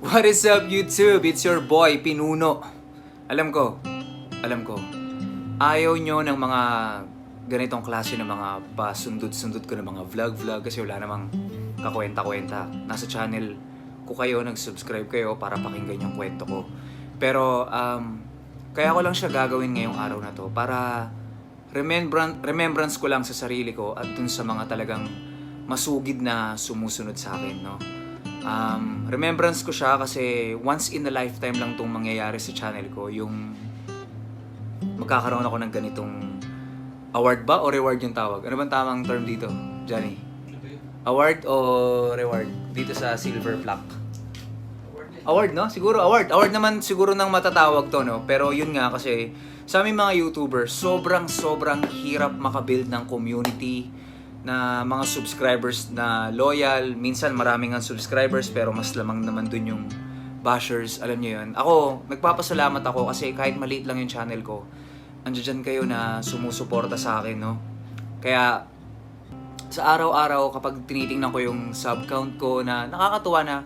What is up, YouTube? It's your boy, Pinuno. Alam ko, ayaw nyo ng mga ganitong klase ng mga pasundot-sundot ko ng mga vlog kasi wala namang kakwenta-kwenta. Nasa channel ko kayo, nag-subscribe kayo para pakinggan yung kwento ko. Pero, kaya ko lang siya gagawin ngayong araw na to para remembrance ko lang sa sarili ko at dun sa mga talagang masugid na sumusunod sa akin, no? Remembrance ko siya kasi once in a lifetime lang itong mangyayari sa channel ko, yung magkakaroon ako ng ganitong award ba o reward yung tawag? Ano bang tamang term dito, Johnny? Award o reward dito sa silver plaque? Award, no? Siguro award. Award naman siguro nang matatawag to, no? Pero yun nga kasi sa aming mga YouTubers, sobrang hirap makabuild ng community na mga subscribers na loyal. Minsan maraming ang subscribers pero mas lamang naman dun yung bashers. Alam niyo yun. Ako, nagpapasalamat ako kasi kahit maliit lang yung channel ko, andyan kayo na sumusuporta sa akin, no? Kaya sa araw-araw kapag tinitingnan ko yung sub count ko na nakakatuwa na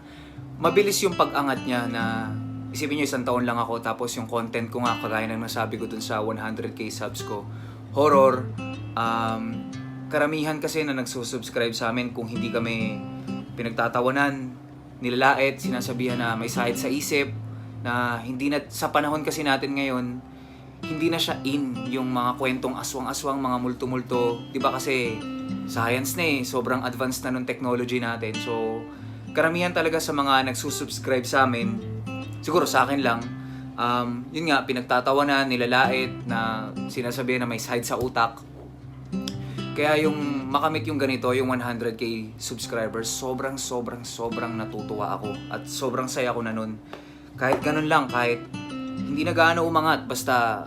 mabilis yung pag-angat niya na isipin niyo isang taon lang ako tapos yung content ko nga kagaya ng nasabi ko dun sa 100k subs ko, horror, karamihan kasi na nagsusubscribe sa amin kung hindi kami pinagtatawanan, nilalait, sinasabihan na may sakit sa isip, na hindi na, sa panahon kasi natin ngayon, hindi na siya in yung mga kwentong aswang-aswang, mga multo-multo. Diba kasi science na sobrang advanced na nung technology natin. So, karamihan talaga sa mga nagsusubscribe sa amin, siguro sa akin lang, yun nga, pinagtatawanan, nilalait, na sinasabihan na may sakit sa utak. Kaya yung makamit yung ganito, yung 100k subscribers, sobrang natutuwa ako. At sobrang saya ko na nun. Kahit ganun lang, kahit hindi na gaano umangat, basta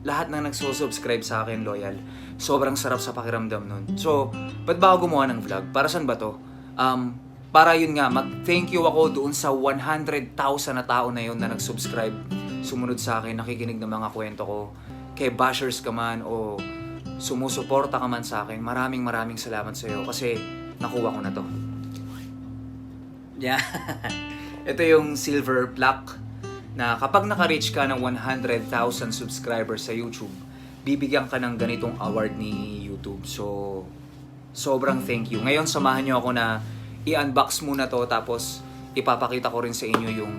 lahat ng nagsusubscribe sa akin, loyal. Sobrang sarap sa pakiramdam nun. So, ba't ba ako gumawa ng vlog? Para saan ba to? Para yun nga, mag-thank you ako doon sa 100,000 na tao na yun na nag-subscribe, sumunod sa akin, nakikinig ng mga kwento ko. Kay bashers ka man o sumusuporta ka man sa akin, maraming salamat sa iyo kasi nakuha ko na to. Yeah. Ito yung silver plaque na kapag naka-reach ka ng 100,000 subscribers sa YouTube, bibigyan ka ng ganitong award ni YouTube. So, sobrang thank you. Ngayon, samahan niyo ako na i-unbox muna to tapos ipapakita ko rin sa inyo yung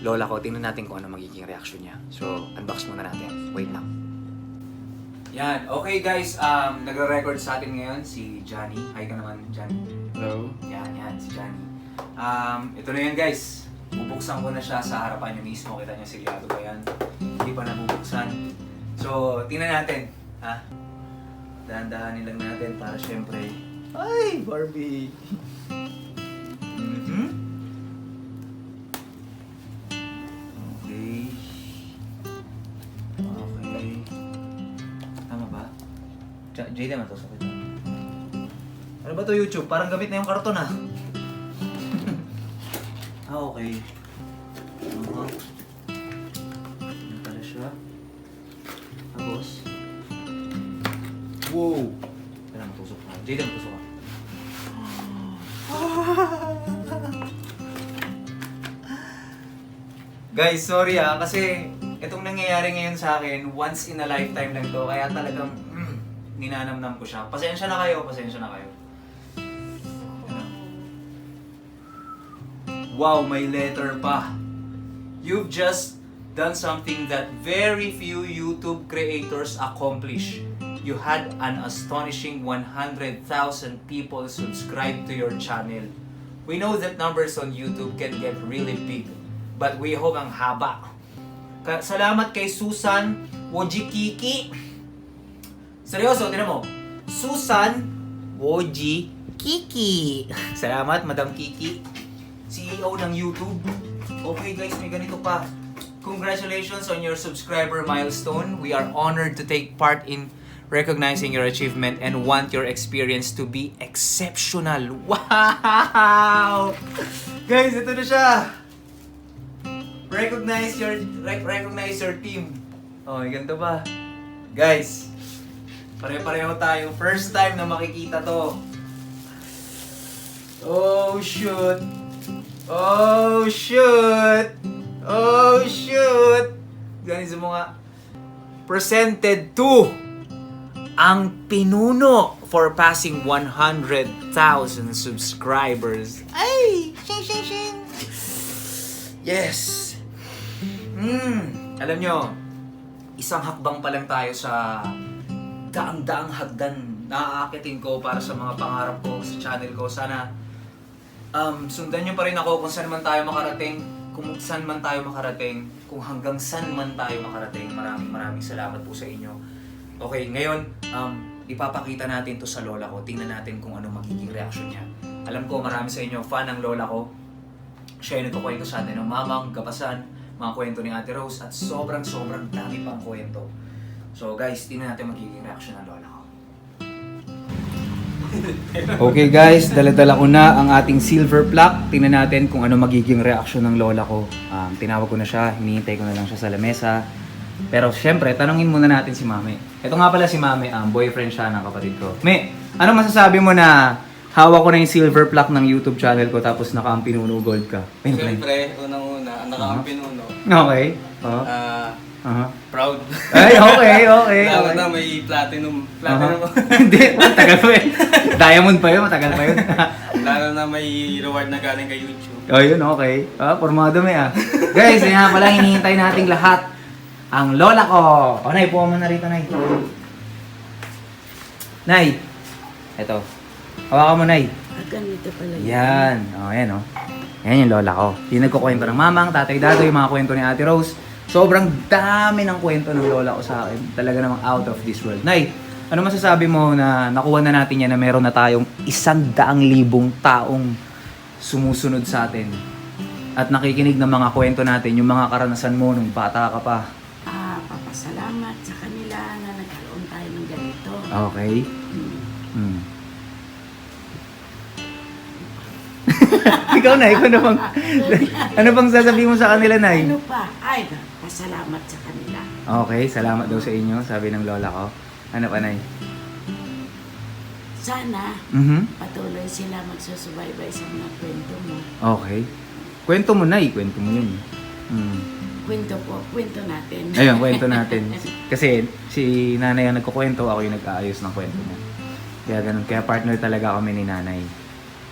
lola ko. Tingnan natin kung ano magiging reaction niya. So, unbox muna natin. Wait lang. Yan. Okay guys, nagre-record sa atin ngayon si Johnny. Hi ka naman, Johnny. Hello. Yan, si Johnny. Ito na yan guys. Bubuksan ko na siya sa harapan niyo mismo. Kita niyo sigurado ba yan? Hindi pa nabubuksan. So, tingnan natin. Ha? Dahan-dahanin lang natin para syempre. Ay, Barbie! Okay. Tama ba? Jay naman to. Ano ba to, YouTube? Parang gamit na yung karton ah. Okay. Ano pala siya? Tapos. Wow! Kailangan matusok ka. Jay naman matusok ka. Guys, sorry kasi itong nangyayari ngayon sa akin, once in a lifetime lang to, kaya talagang ninanamnam ko siya. Pasensya na kayo. Wow, may letter pa. You've just done something that very few YouTube creators accomplish. You had an astonishing 100,000 people subscribe to your channel. We know that numbers on YouTube can get really big, but we hope ang haba. Salamat kay Susan Wojcicki. Seryoso, tinan mo. Susan Wojcicki. Salamat, Madam Kiki. CEO ng YouTube. Okay guys, may ganito pa. Congratulations on your subscriber milestone. We are honored to take part in recognizing your achievement and want your experience to be exceptional. Wow! Guys, ito na siya. Recognize your team. Oh, ganito ba? Guys, pare-pareho tayo. First time na makikita to. Oh, shoot. Oh, shoot! Oh, shoot! Ganun mo nga. Presented to ang pinuno for passing 100,000 subscribers. Ay! Shing, shing, shing! Yes! Alam nyo, isang hakbang pa lang tayo sa daang-daang hagdan na aakitin ko para sa mga pangarap ko sa channel ko. Sana sundan nyo pa rin ako kung saan man tayo makarating, kung saan man tayo makarating, kung hanggang saan man tayo makarating. Maraming salamat po sa inyo. Okay, ngayon, ipapakita natin to sa lola ko. Tingnan natin kung ano magiging reaction niya. Alam ko, marami sa inyo fan ng lola ko. Siya yung nagkukwento sa atin ng mamang, gapasan, mga kwento ni Ate Rose, at sobrang dami pang kwento. So guys, tingnan natin magiging reaction ng lola ko. Okay guys, dala-dala ko na ang ating silver plaque. Tingnan natin kung ano magiging reaction ng lola ko. Tinawag ko na siya, hinihintay ko na lang siya sa lamesa. Pero syempre, tanungin muna natin si Mami. Ito nga pala si Mami, boyfriend siya ng kapatid ko. Me, ano masasabi mo na hawak ko na yung silver plaque ng YouTube channel ko tapos naka ang Pinuno Gold ka? Siyempre, unang-una, ang naka ang Pinuno. Okay. Proud. Ay, okay. Lalo na may platinum. Platinum. Hindi, matagal pa yun. Diamond pa yun, matagal pa yun. Lalo na may reward na galing kay YouTube. Oh, yun, okay. Formado may Guys, yun nga pala, hinihintay nating lahat ang lola ko. O, Nay, puha mo na rito, Nay. Nay, eto. Hawakan mo, Nay. Ganito pala yun. Yan. O, yan, o. Yan yung lola ko. Yung nagkukwento ng mamang, tatay, dadoy, yung mga kwento ni Ate Rose. Sobrang dami ng kwento ng lola ko sa akin. Talaga namang out of this world. Nay, ano masasabi mo na nakuha na natin yan na meron na tayong 100,000 taong sumusunod sa atin at nakikinig ng mga kwento natin, yung mga karanasan mo nung bata ka pa? Papasalamat sa kanila na nagkaroon tayo ng ganito. Okay. Ikaw, Nay, ano bang sasabihin mo sa kanila, Nay? Ano pa? Ay, pasalamat sa kanila. Okay, salamat daw sa inyo, sabi ng lola ko. Ano pa, Nay? Sana patuloy sila magsusubaybay sa mga kwento mo. Okay. Kwento mo, Nay. Kwento mo yun. Kwento natin. Ayun, kwento natin. Kasi si nanay ang nagkukwento, ako yung nag-aayos ng kwento niya. Kaya ganun. Kaya partner talaga kami ni nanay.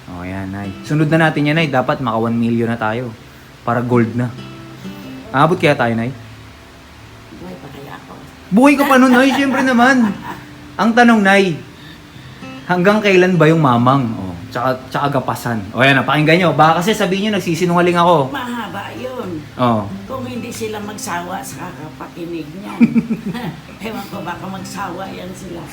O, yan, Nay. Sunod na natin yan, Nay. Dapat maka 1 million na tayo. Para gold na. Aabot kaya tayo, Nay? Buhay pa kaya ako? Buhay ka pa nun, Nay. Siyempre naman. Ang tanong, Nay, hanggang kailan ba yung mamang? O, tsaka gapasan. O, yan, pakinggan nyo. Baka kasi sabihin nyo, nagsisinungaling ako. Mahaba yun. O. Kung hindi sila magsawa sa kakapakinig niyan. Ewan ko, baka magsawa yan sila.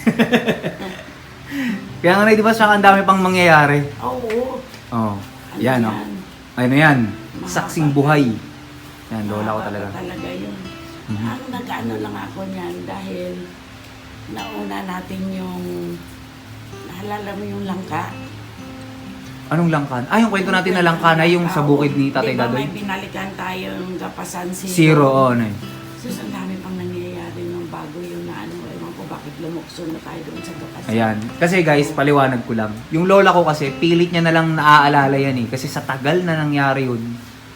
Kaya nga, Nay, di ba siya ang dami pang mangyayari? Oo. Oh, yan, oh. Ano yan? Saksing buhay. Yan, lola ko talaga. Talaga yun. Ang nag-ano lang ako niyan dahil nauna natin yung, naalala mo yung langka? Anong langkan? Yung kwento natin na langka na yung sa bukid ni Tatay Diba Dadoy? may binalikan tayong Gapasan Zero, Nay. Sus, ang dami pang nangyayari nung bago yung naano. Ewan ko bakit lumukso na tayo doon sa Gapasan. Ayan. Kasi guys, paliwanag ko lang. Yung lola ko kasi, pilit niya na lang naaalala yan eh. Kasi sa tagal na nangyari yun.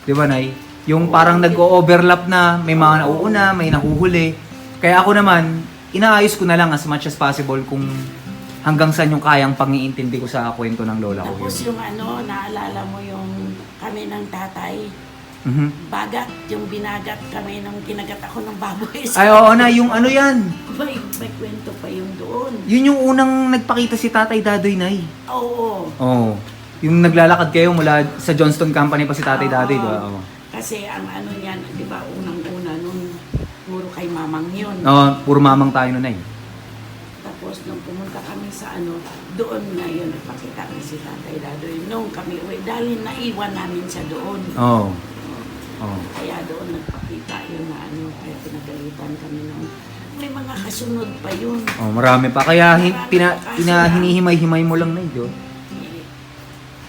Di ba, Nay? Yung parang nag-overlap na, may mga nauuna, may nahuhuli. Kaya ako naman, inaayos ko na lang as much as possible kung hanggang saan yung kayang pang-iintindi ko sa kwento ng lola ko. Tapos yung ano, naalala mo yung kami ng tatay, bagat, yung binagat kami nung kinagat ako ng baboy. Ay, oo na, yung ano yan. May kwento pa yung doon. Yun yung unang nagpakita si Tatay Dadoy, Nay. Oo. Oo. Yung naglalakad kayo mula sa Johnston Company pa si Tatay Dadoy, di ba? Oo. Kasi ang ano niyan, di ba, unang-una nun, puro kay mamang yun. Oo, puro mamang tayo nun, Nay. Tapos nung pumunta kami sa ano, doon na yun, nagpakita na si Tatay Dadoy. Nung kami uwi, dahil naiwan namin siya doon. Oo. Oo. Kaya doon nagpakita yun na ano, kaya pinagalitan kami nung, may mga kasunod pa yun. Oh, marami pa. Kaya hinihimay-himay mo lang, Nay, Diyo.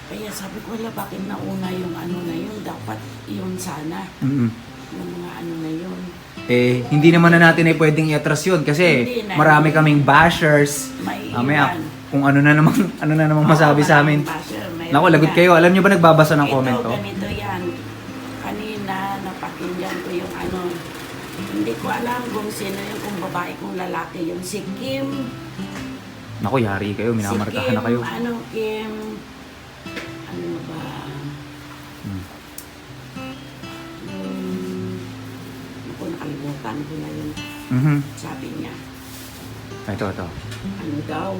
Kaya sabi ko, wala, bakit nauna yung ano na yun? Dapat yun sana. Yung mga ano na yun. Eh, hindi naman na natin ay pwedeng i-atras yun kasi Hindi na. marami kaming bashers. May Mamaya, iwan. kung ano na namang masabi sa amin. Naku, lagot kayo. Alam nyo ba nagbabasa ng comment to? Ito, ganito yan. Kanina, napakinggan ko yung ano. Hindi ko alam kung sino yung kung babae, kung lalaki yung si Kim. Naku, yari kayo. Minamarkahan na kayo. Kim, ano ba? Hmm. Naku, nakalimutan ko na yun. Mhm. Sabi niya, Ito. ano daw?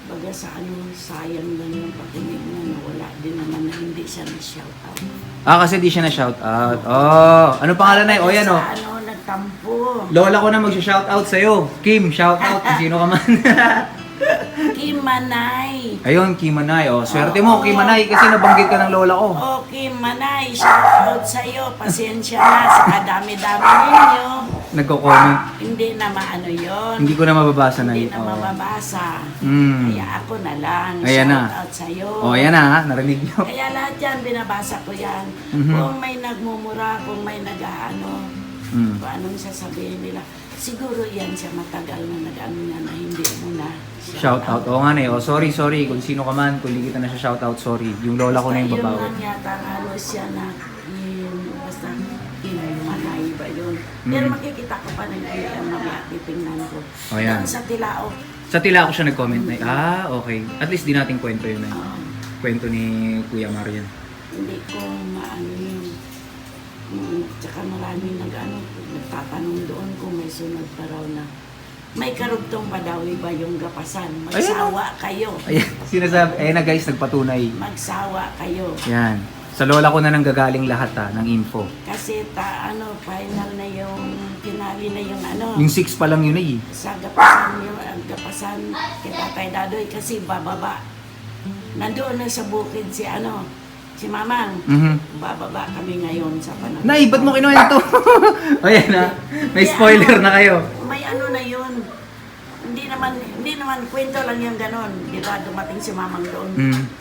Baga sa ano, sayang lang yung pakinig na nawala din naman na hindi siya na-shout out. Kasi di siya na shout out. Oh, ano pangalan na yun? Yan Sa ano, nagtampo. Lola ko na mag-shout out sa'yo. Kim, shout out kung sino ka man. Kim Manay. Ayun, Kim Manay. Oh, swerte mo, Kim Manay, kasi nabanggit ka ng lola ko. Oh, Kim Manay, shout out sa'yo. Pasensya na sa kadami-dami ninyo. Nagko-comment. Hindi na maano yun. Hindi ko na mababasa na Hindi yun. na mababasa. Mm. Kaya ako na lang. Ayan na. Shout out sa'yo. Oh, ayan na ha. Narinig nyo. Kaya lahat yan, binabasa ko yan. Mhm. Kung may nagmumura, kung may nag-ano, Mm. kung anong sasabihin nila. Siguro yan siya matagal na nag-ano niya na hindi mo na Shout out. Oo nga na eh. Oh, sorry. Kung sino ka man, kung hindi kita na siya shout out, sorry. Yung lola ko na yung babaw. Yun lang yata, halos siya na, basta, Manay ba yun? Pero makikita ko pa rin yung mamaya, titingnan ko. Oh, yan. Doon sa Tilao. Sa tila ako siya nag-comment na, okay. At least di natin kwento yun eh. Kwento ni Kuya Marian. Hindi ko maano yun. Tsaka maraming nagtatanong doon kung may sunod pa raw na may karugtong pa daw iba yung gapasan. Magsawa kayo. Ayan, sinasabi. Ayun na guys, nagpatunay. Magsawa kayo. Yan. Sa lola ko na nanggagaling lahat ng info. Kasi final na yung, pinali na yung ano. Yung 6 pa lang yun eh. Sa gapasan yung gapasan kay Tatay Dadoy kasi bababa. Nandoon na sa bukid si si Mamang. Mhm. Bababa kami ngayon sa panahon. Nay, ba't mo kinuwento? O yan na. May spoiler na kayo. May ano na yun. Hindi naman kwento lang yung ganon. Di ba dumating si Mamang doon.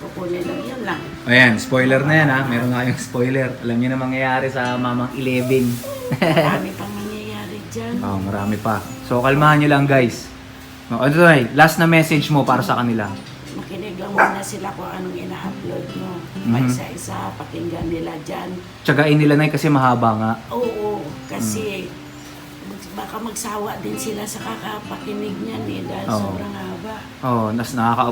Kukunin lang yun lang. Ayan, spoiler na yan ha. Meron nga yung spoiler. Alam niyo na mangyayari sa Mamang 11. Marami pang nangyayari dyan. Oh, marami pa. So, kalmahan nyo lang guys. Ano to, Nay? Last na message mo para sa kanila. Makinig lang muna sila kung anong ina-upload mo. Paisa-isa, pakinggan nila dyan. Tsagain nila, Nay, kasi mahaba nga. Oo, kasi baka magsawa din sila sa kakapakinig niyan dahil Oo. sobrang haba. Oh,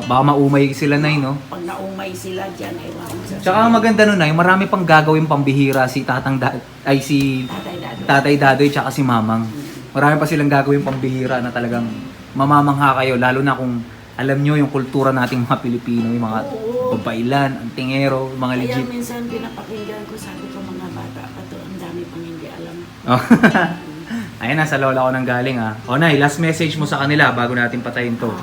baka maumay sila, Nay, no? Pag naumay sila dyan, ewan ko sa Tsaka ang maganda nun, Nay, marami pang gagawin pambihira si si Tatay Dado. Tatay Dadoy tsaka si Mamang. Marami pa silang gagawin pambihira na talagang mamamangha kayo, lalo na kung alam nyo yung kultura nating mga Pilipino, yung mga Oo. babailan, antingero, mga Kaya legit. minsan pinapakinggan ko, sabi ko mga bata pa to, ang dami pang hindi alam. Oh. Ayan na, sa lola ko nang galing ha. O Nay, last message mo sa kanila bago natin patayin to.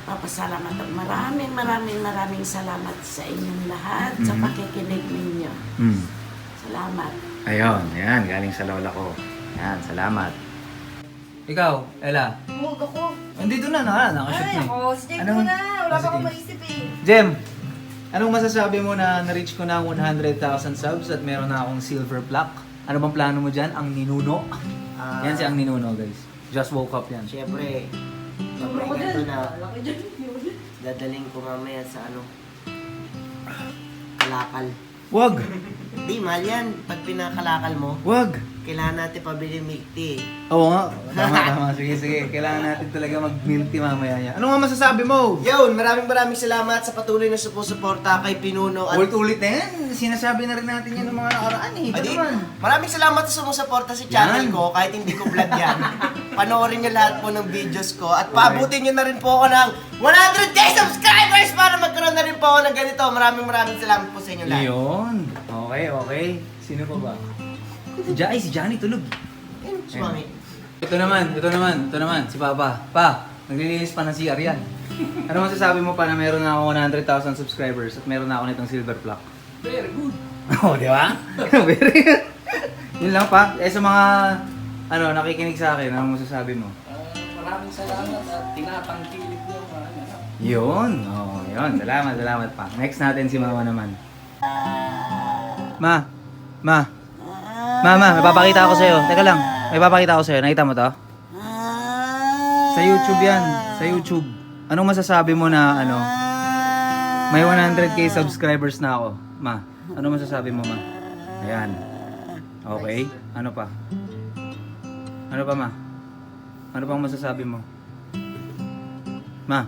Papasalamat at maraming salamat sa inyong lahat sa pakikinig ninyo. Mm. Salamat. Ayun, ayan, galing sa lola ko. Ayan, salamat. Ikaw, Ella. Huwag ako. Andito na, nakashoot Ay, na. ako. Si Jem Anong- ko na. Wala Ah, pa akong sige. maisip eh. Jem, anong masasabi mo na na-reach ko na ang 100,000 subs at meron na akong silver plaque? Ano bang plano mo dyan? Ang ninuno? Yan si ang ninuno, guys. Just woke up yan. Siyempre, Sobra ko mamaya dyan. ito na Laki dyan. dadaling ko mamaya sa kalakal. Wag! Di, mahal yan. Pag pinakalakal mo, Wag! kailangan natin pabili milk tea. Oo nga. Tama. Sige. Kailangan natin talaga mag-milk tea mamaya yan. Ano nga masasabi mo? Yun, maraming salamat sa patuloy na suporta kay Pinuno at Ulit-ulit na yan. Sinasabi na rin natin yan ng mga nakaraan eh. Ito Adi, naman. maraming salamat sa sumusuporta sa channel Yan. ko kahit hindi ko vlog yan. Panoorin niyo lahat po ng videos ko at paabutin niyo na rin po ako ng 100k subscribers para magkaroon na rin po ako ng ganito. Maraming salamat po sa inyo lahat. Yun. Okay. Sino pa ba? Si Johnny tulog. Ayun, si Mami. Ito naman, si Papa. Pa, naglilinis pa ng CR yan. Ano masasabi mo pa na meron na ako 100,000 subscribers at meron na ako nitong silver plaque? Very good. Oh, di ba? Very good. Yun lang pa. Sa mga nakikinig sa akin, ano masasabi mo? Maraming salamat at tinatangkilik niyo. Yun. Yun. Salamat pa. Next natin si Mama naman. Mama, may papakita ako sa'yo. Teka lang, may papakita ako sa'yo. Nakita mo to? Sa YouTube yan. Sa YouTube. Anong masasabi mo na May 100k subscribers na ako. Ma, ano masasabi mo, ma? Ayan. Okay. Ano pa? Ano pa, ma? Ano pang masasabi mo? Ma,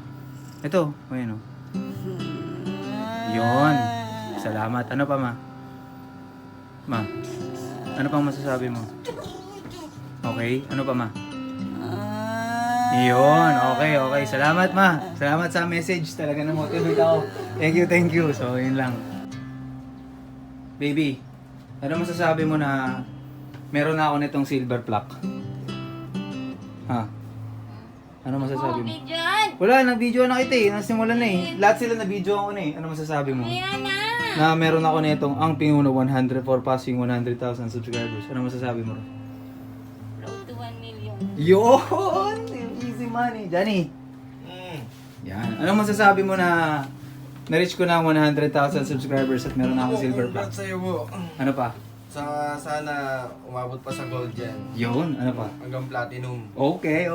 ito. Ayan, oh. Yun. Salamat. Ano pa, ma? Ma, ano pang masasabi mo? Okay. Ano pa, ma? Yun. Okay, okay. Salamat, ma. Salamat sa message. Talaga na-motivate ako. Thank you. So, yun lang. Baby, ano masasabi mo na meron na ako nitong silver plaque? Ha? Ano masasabi mo? Dyan! Wala, nag-video na kita eh. Nasimulan na eh. Lahat sila na-video ako na eh. Ano masasabi mo? Ayan na! Na meron ako nitong ang Pinguno 100 for passing 100,000 subscribers. Ano masasabi mo? Road to 1 million. Yun! Easy money. Johnny. Yan. Ano masasabi mo na na-reach ko na ang 100,000 subscribers at meron na akong silver plaque? Congrats sa'yo po. Ano pa? Sana umabot pa sa gold yan. Yun. Ano pa? Hanggang platinum. Okay.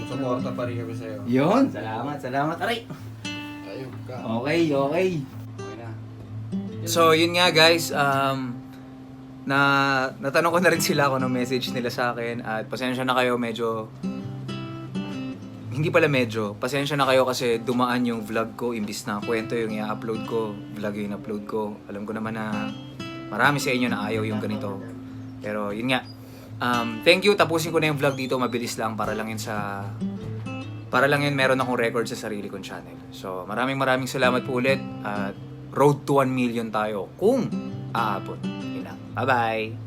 Suporta pa rin kami sa'yo. Yun. Salamat. Aray! Ayun ka. Okay. Okay na. So, yun nga guys, natanong ko na rin sila kung ano message nila sa akin at pasensya na kayo pasensya na kayo kasi dumaan yung vlog ko imbis na kwento yung i-upload ko, vlog yung in-upload ko. Alam ko naman na marami sa inyo na ayaw yung ganito. Pero yun nga, thank you, tapusin ko na yung vlog dito, mabilis lang para lang yun meron akong record sa sarili kong channel. So maraming salamat po ulit at road to 1 million tayo kung aabot. Yun lang. Bye-bye!